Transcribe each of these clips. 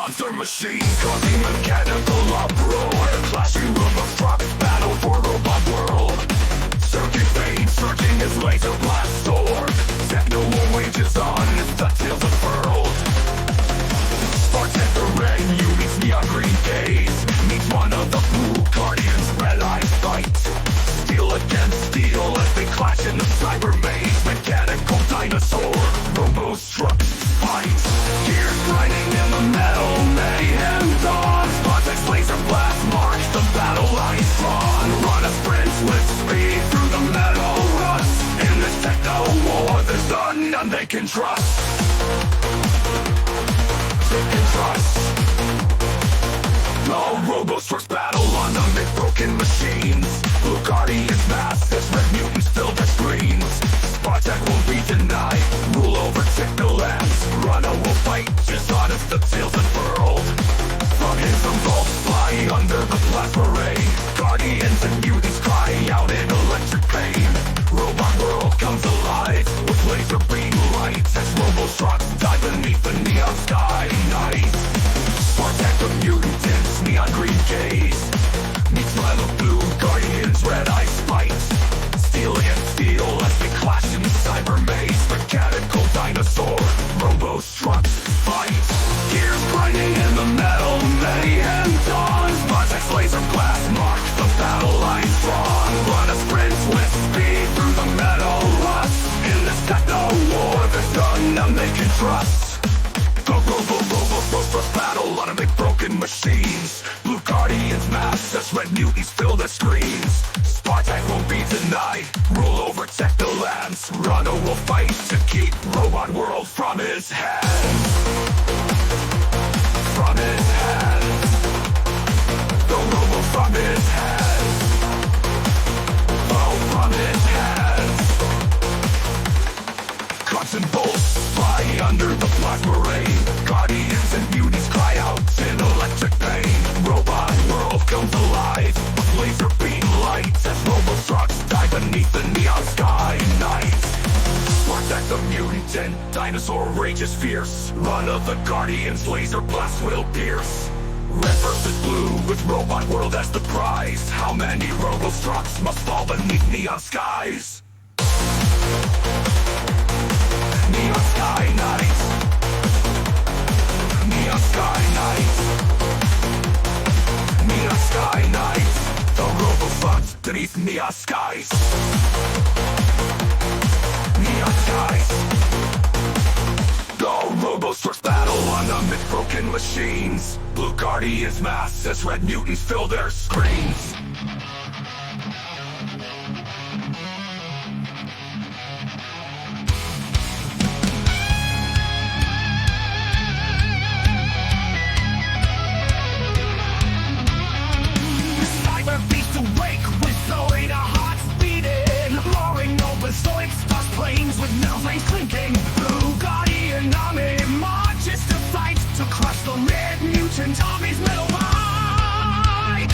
monster machines causing mechanical uproar. Clashing robot trucks battle for robot world. Surging fate, surging his laser blast sword. Techno wages on as the tails unfurled. Spartak the red, you meets neon green gaze. Meets one of the blue guardians, red eyes fight. Steel against steel as they clash in the cyber maze. Mechanical dinosaur, robo trucks fight. Gears grinding in the metal, mayhem dawns. Spartak's laser blast marks the battle lines drawn. Run a sprint with speed through the metal rust. In this techno war, there's none they can trust. They can trust. The Robostrucks battle on the myth-broken machines. Blue Guardians mass as red mutants fill their screens. Spartak won't be denied, rule over technolands. Rhino will fight just on as the tails unfurled. From his revolts fly under the plasma ray. Guardians and mutants cry out in electric pain. Robot world comes alive with laser beam lights as Robostrucks die beneath the neon sky night. Spartak the mutants, neon green gaze. Meets Lila blue guardians, red eyes fight. Steel against steel as they clash in the cyber maze. Mechanical dinosaur, Robostrucks fight. Gears grinding in the metal, mayhem dawns. Spartak's laser blast mark the battle lines drawn. Run a sprint with speed through the metal rust. In this techno war, there's none they can trust. The Robostrucks battle on a big broken machines. Blue Guardians mass as red mutants fill their screens. Spartak won't be denied, rule over technolands. Rhino will fight to keep robot world from his hands. From his hands. The Robo from his hands. Oh, from his hands. Cuts and bolts fly under the plasma ray. Guardians and mutants cry out in electric pain. Robot world comes alive with laser beam lights as Robostrucks die beneath the neon sky night. Spartak the mutant dinosaur rages fierce. One of the Guardians laser blast will pierce. Red versus blue with robot world as the prize. How many Robostrucks must fall beneath neon skies? Neon sky night. Neon sky night. Neon sky night. The Robostrucks beneath neon skies. Neon skies. The Robostrucks battle on the myth-broken machines. Blue Guardians mass as red mutants fill their screens. Zoidstar planes with metal veins clinking. Blue Guardian army marches to fight to crush the red mutant army's metal might.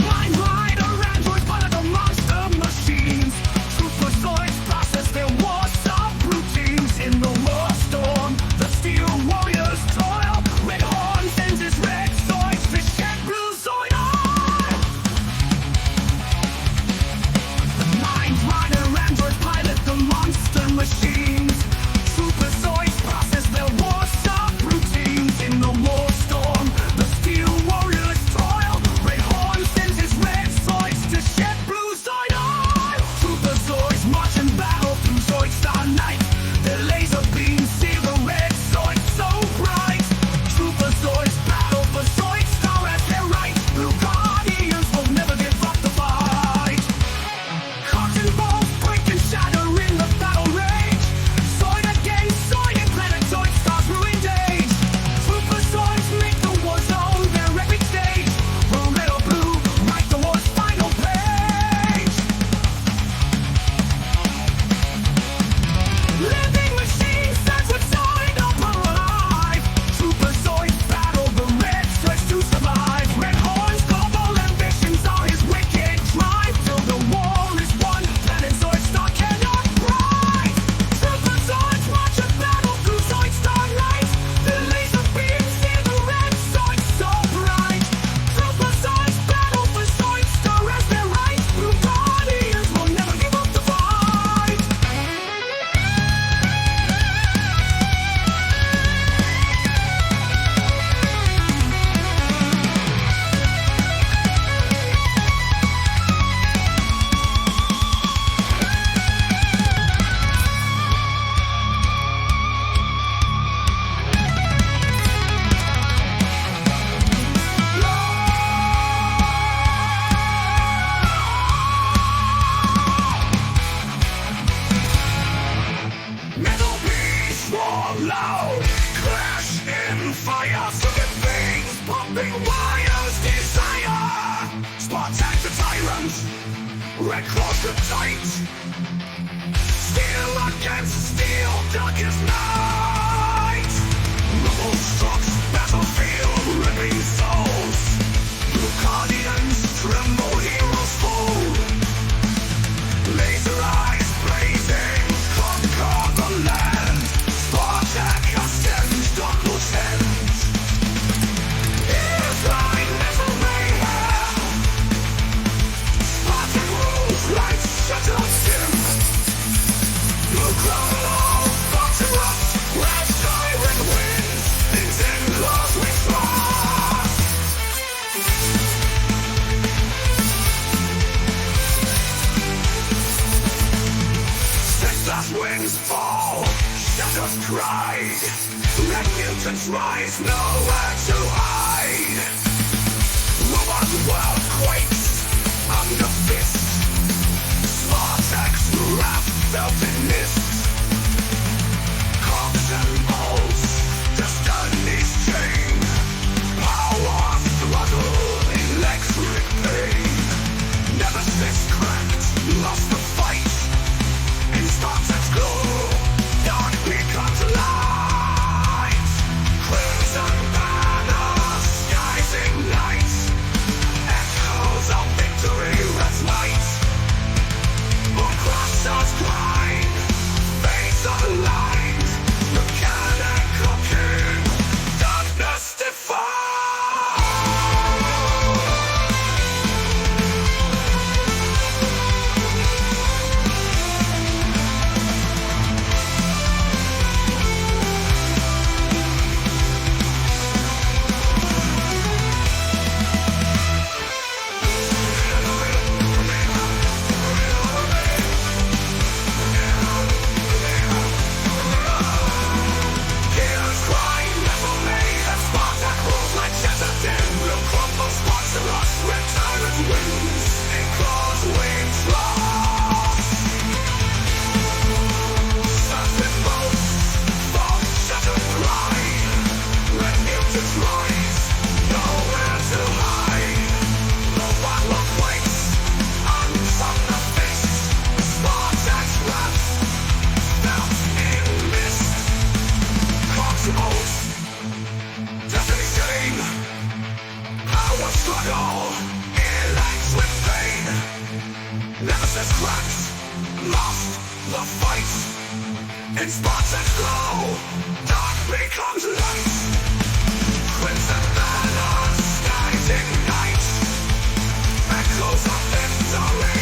Blind rider androids pilot the monster machines. Truth for Zoids process their war subroutines. In the war storm, the steel warriors toil. Red horn sends his red Zoids to shed blue Zoid on. Rider android pilot the monster loud. Crash in fire, circuit veins, pumping wires, desire. Spartak the tyrant, red cross the tight. Steel against steel, darkest night. Rubble struck, battlefield, ripping souls. Blue guardians, tremble, heroes fall. Laser eyes blazing, conquer the land. Spartak ascends, dark lieutenant. Here's thy metal mayhem. Spartak rules, lights shutter dim. Blue cloud all thoughts erupt, red tyrant wins. Things in love we trust. Steadfast winds fall, shadows cried. Red mutants rise, nowhere to hide. Robot world quakes under fist. Spartak's wrath felt in mist. Cogs and bolts, destiny's chain. Power throttle, electric pain. Nemesis cracked, lost the fight. In Spartak's glow, dark becomes light. Crimson banners, skies ignite. Echoes of victory resonate. Crossers grind, fates aligned. Mechanical king, darkness defined. Heroes cry, metal mayhem. Spartak rules like shattered din. Will crumble, sponsor us when tyrant wins. In claws we trust. Surfing boats, fog shattered pride. Red mutants rise, nowhere to hide. The battle quakes, unsung the fist. Spartak's wrath felt in mist. Cogs and bolts, destiny's chain. Power struggle, elects with pain. Nemesis cracked, lost the fight. In Spartak's glow, dark becomes light. Crimson banners, skies ignite. Echoes of victory